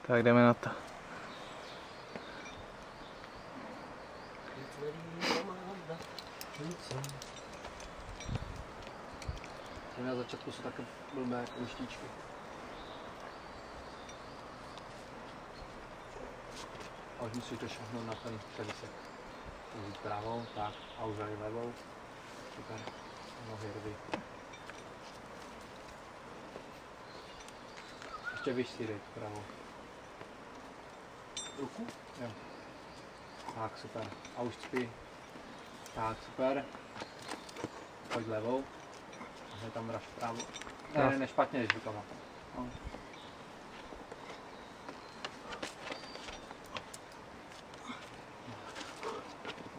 Tak jdeme na to. Na začátku jsou také blbé jako lištičky. A už musíš to šahnout na ten převisek. Vzít pravou, tak, a už tady levou. Super. Nohy rvy. Ještě vyš si dej pravou. Ruku? Jo. Tak, super. A už spí. Tak, super. Pojď levou. A tam mraž pravou. Ne, špatně jdeš rukama. No.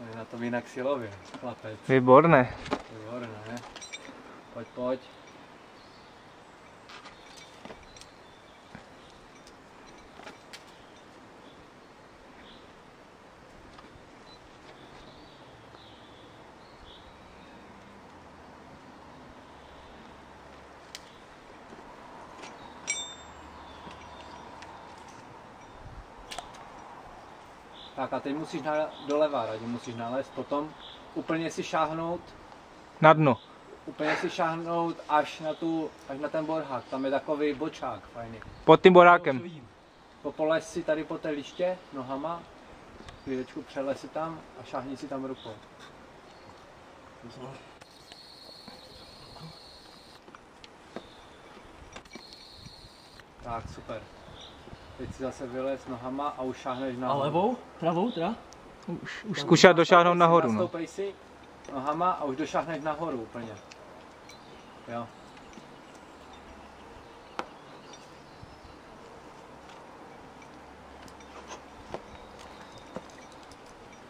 Je na tom jinak silově, chlapec. Výborné. Výborné. Pojď, pojď. Tak a teď musíš doleva, Radim, musíš nalézt, potom úplně si šáhnout Na dno. Úplně si šáhnout až na ten borhák, tam je takový bočák fajný. Pod tím borákem. Popolez si tady po té liště nohama, chvílečku přelez si tam a šáhni si tam rukou. Tak, super. Teď si zase vylez nohama a už šáhneš nahoru. A levou? Pravou teda? Už zkušat došáhnout nahoru. No. Nastoupej si nohama a už došáhneš nahoru úplně. Jo.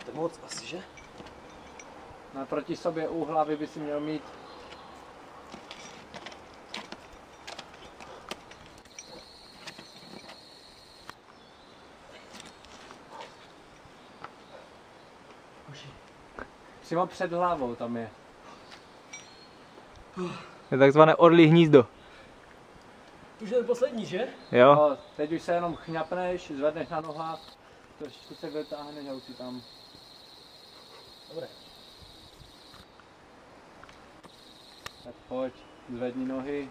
To je moc asi, že? Naproti sobě u hlavy by si měl mít přímo před hlavou tam je. Je takzvané orlí hnízdo. Už je poslední, že? Jo. No, teď už se jenom chňapneš, zvedneš na nohách, trošičku se vytáhneš a už si tam. Dobré. Tak pojď, zvedni nohy.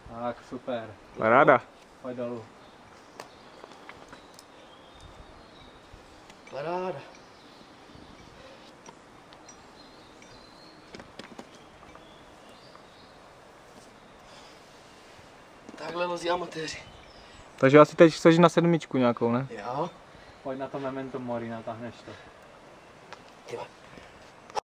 Tak, super. Paráda. Pojď dolů. Paráda. Takhle lozí amatéři. Takže asi teď chceš na sedmičku nějakou, ne? Jo. Pojď na to memento mori, natáhneš to. Tyba.